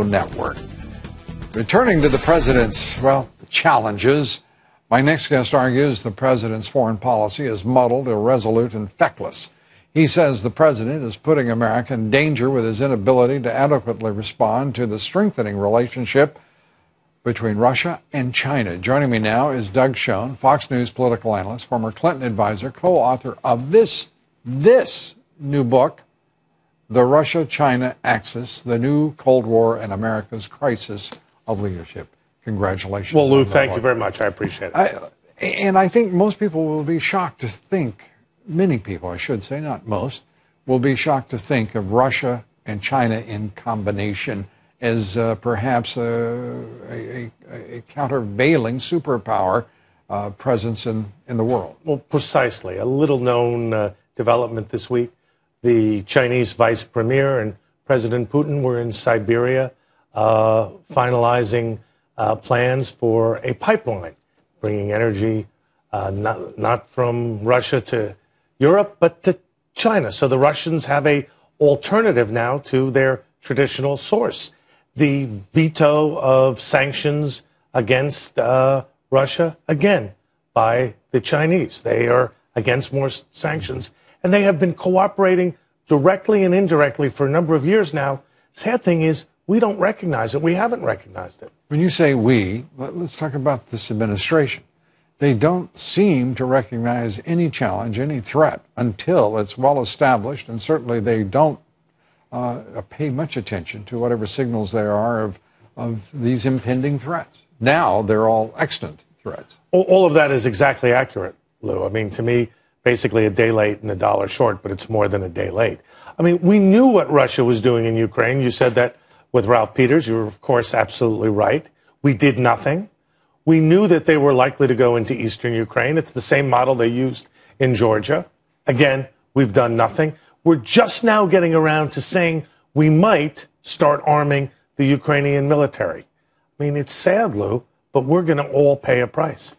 Network. Returning to the president's, challenges, my next guest argues the president's foreign policy is muddled, irresolute, and feckless. He says the president is putting America in danger with his inability to adequately respond to the strengthening relationship between Russia and China. Joining me now is Doug Schoen, Fox News political analyst, former Clinton advisor, co-author of this new book, The Russia-China Axis, the New Cold War and America's Crisis of Leadership. Congratulations. Well, Lou, thank you very much. I appreciate it. And I think most people will be shocked to think, many people, I should say, not most, will be shocked to think of Russia and China in combination as perhaps a countervailing superpower presence in the world. Well, precisely. A little-known development this week. The Chinese vice premier and President Putin were in Siberia finalizing plans for a pipeline, bringing energy not from Russia to Europe, but to China. So the Russians have an alternative now to their traditional source. The veto of sanctions against Russia, again, by the Chinese. They are against more sanctions. And they have been cooperating directly and indirectly for a number of years now. Sad thing is, we don't recognize it. We haven't recognized it. When you say we, let's talk about this administration. They don't seem to recognize any challenge, any threat, until it's well established, and certainly they don't pay much attention to whatever signals there are of these impending threats. Now they're all extant threats. All of that is exactly accurate, Lou. I mean, to me, basically a day late and a dollar short, but it's more than a day late. I mean, we knew what Russia was doing in Ukraine. You said that with Ralph Peters. You were, of course, absolutely right. We did nothing. We knew that they were likely to go into eastern Ukraine. It's the same model they used in Georgia. Again, we've done nothing. We're just now getting around to saying we might start arming the Ukrainian military. I mean, it's sad, Lou, but we're going to all pay a price.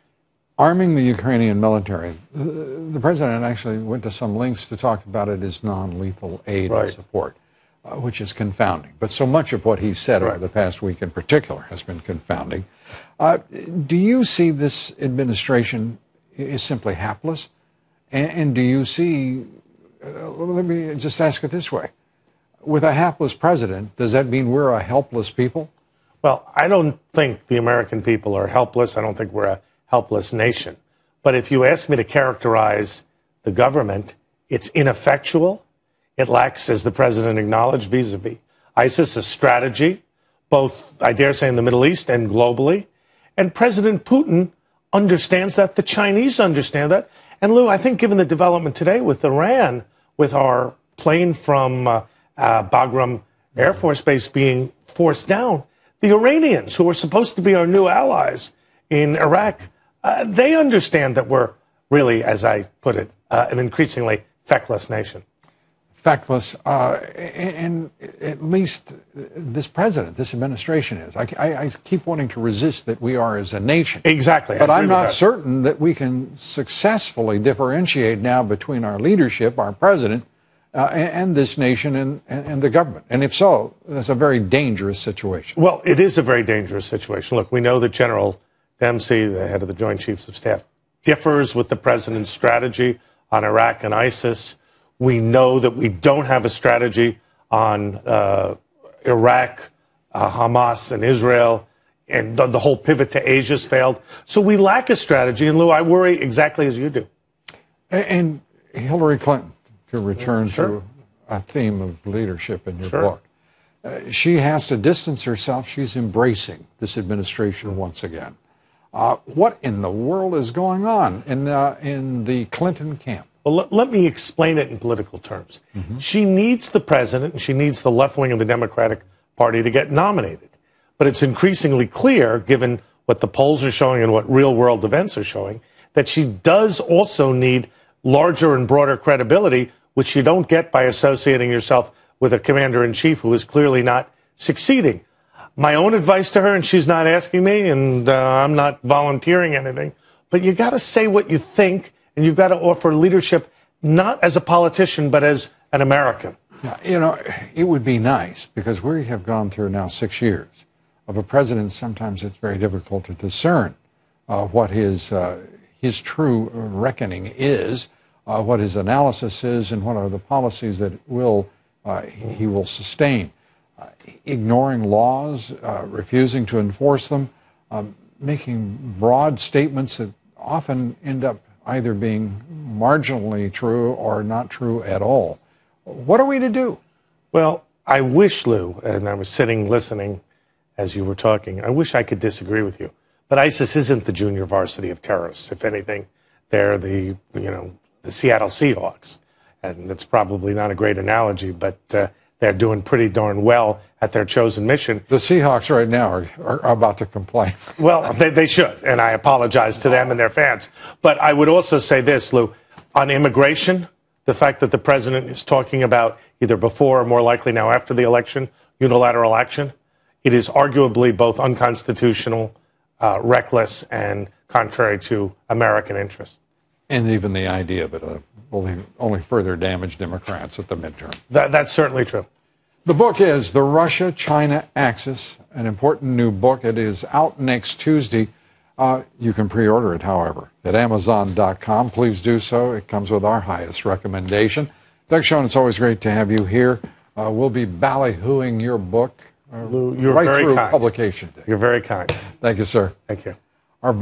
Arming the Ukrainian military, the president actually went to some lengths to talk about it as non-lethal aid and support, which is confounding. But so much of what he said over the past week in particular has been confounding. Do you see this administration is simply hapless? And do you see, let me just ask it this way, with a hapless president, does that mean we're a helpless people? Well, I don't think the American people are helpless. I don't think we're a helpless nation. But if you ask me to characterize the government, it's ineffectual. It lacks, as the president acknowledged, vis-a-vis ISIS, a strategy, both, I dare say, in the Middle East and globally. And President Putin understands that. The Chinese understand that. And, Lou, I think given the development today with Iran, with our plane from Bagram Air Force Base being forced down, the Iranians, who are supposed to be our new allies in Iraq, they understand that we're really, as I put it, an increasingly feckless nation. Feckless, and at least this president, this administration is. I keep wanting to resist that we are as a nation. Exactly. But I'm not certain that we can successfully differentiate now between our leadership, our president, and this nation and the government. And if so, that's a very dangerous situation. Well, it is a very dangerous situation. Look, we know that General Dempsey, the head of the Joint Chiefs of Staff, differs with the president's strategy on Iraq and ISIS. We know that we don't have a strategy on Iraq, Hamas, and Israel, and the whole pivot to Asia's failed. So we lack a strategy, and Lou, I worry exactly as you do. And Hillary Clinton, to return to a theme of leadership in your book, she has to distance herself. She's embracing this administration once again. What in the world is going on in the Clinton camp? Well, let me explain it in political terms. She needs the president and she needs the left wing of the Democratic Party to get nominated. But it's increasingly clear, given what the polls are showing and what real world events are showing, that she does also need larger and broader credibility, which you don't get by associating yourself with a commander-in-chief who is clearly not succeeding. My own advice to her, and she's not asking me, and I'm not volunteering anything, but you got to say what you think, and you've got to offer leadership not as a politician, but as an American. Yeah, you know, it would be nice, because we have gone through now 6 years of a president. Sometimes it's very difficult to discern what his true reckoning is, what his analysis is, and what are the policies that he will sustain. Ignoring laws, refusing to enforce them, making broad statements that often end up either being marginally true or not true at all. What are we to do? Well, I wish, Lou, and I was sitting listening as you were talking, I wish I could disagree with you. But ISIS isn't the junior varsity of terrorists. If anything, they're the Seattle Seahawks. And that's probably not a great analogy, but they're doing pretty darn well at their chosen mission. The Seahawks right now are about to complain. Well, they should, and I apologize to them and their fans. But I would also say this, Lou, on immigration, the fact that the president is talking about either before or more likely now after the election, unilateral action, it is arguably both unconstitutional, reckless, and contrary to American interests. And even the idea of it will only further damage Democrats at the midterm. That's certainly true. The book is The Russia-China Axis, an important new book. It is out next Tuesday. You can pre-order it, however, at Amazon.com. Please do so. It comes with our highest recommendation. Doug Schoen, it's always great to have you here. We'll be ballyhooing your book Lou, you're right very through kind. publication day. You're very kind. Thank you, sir. Thank you. Our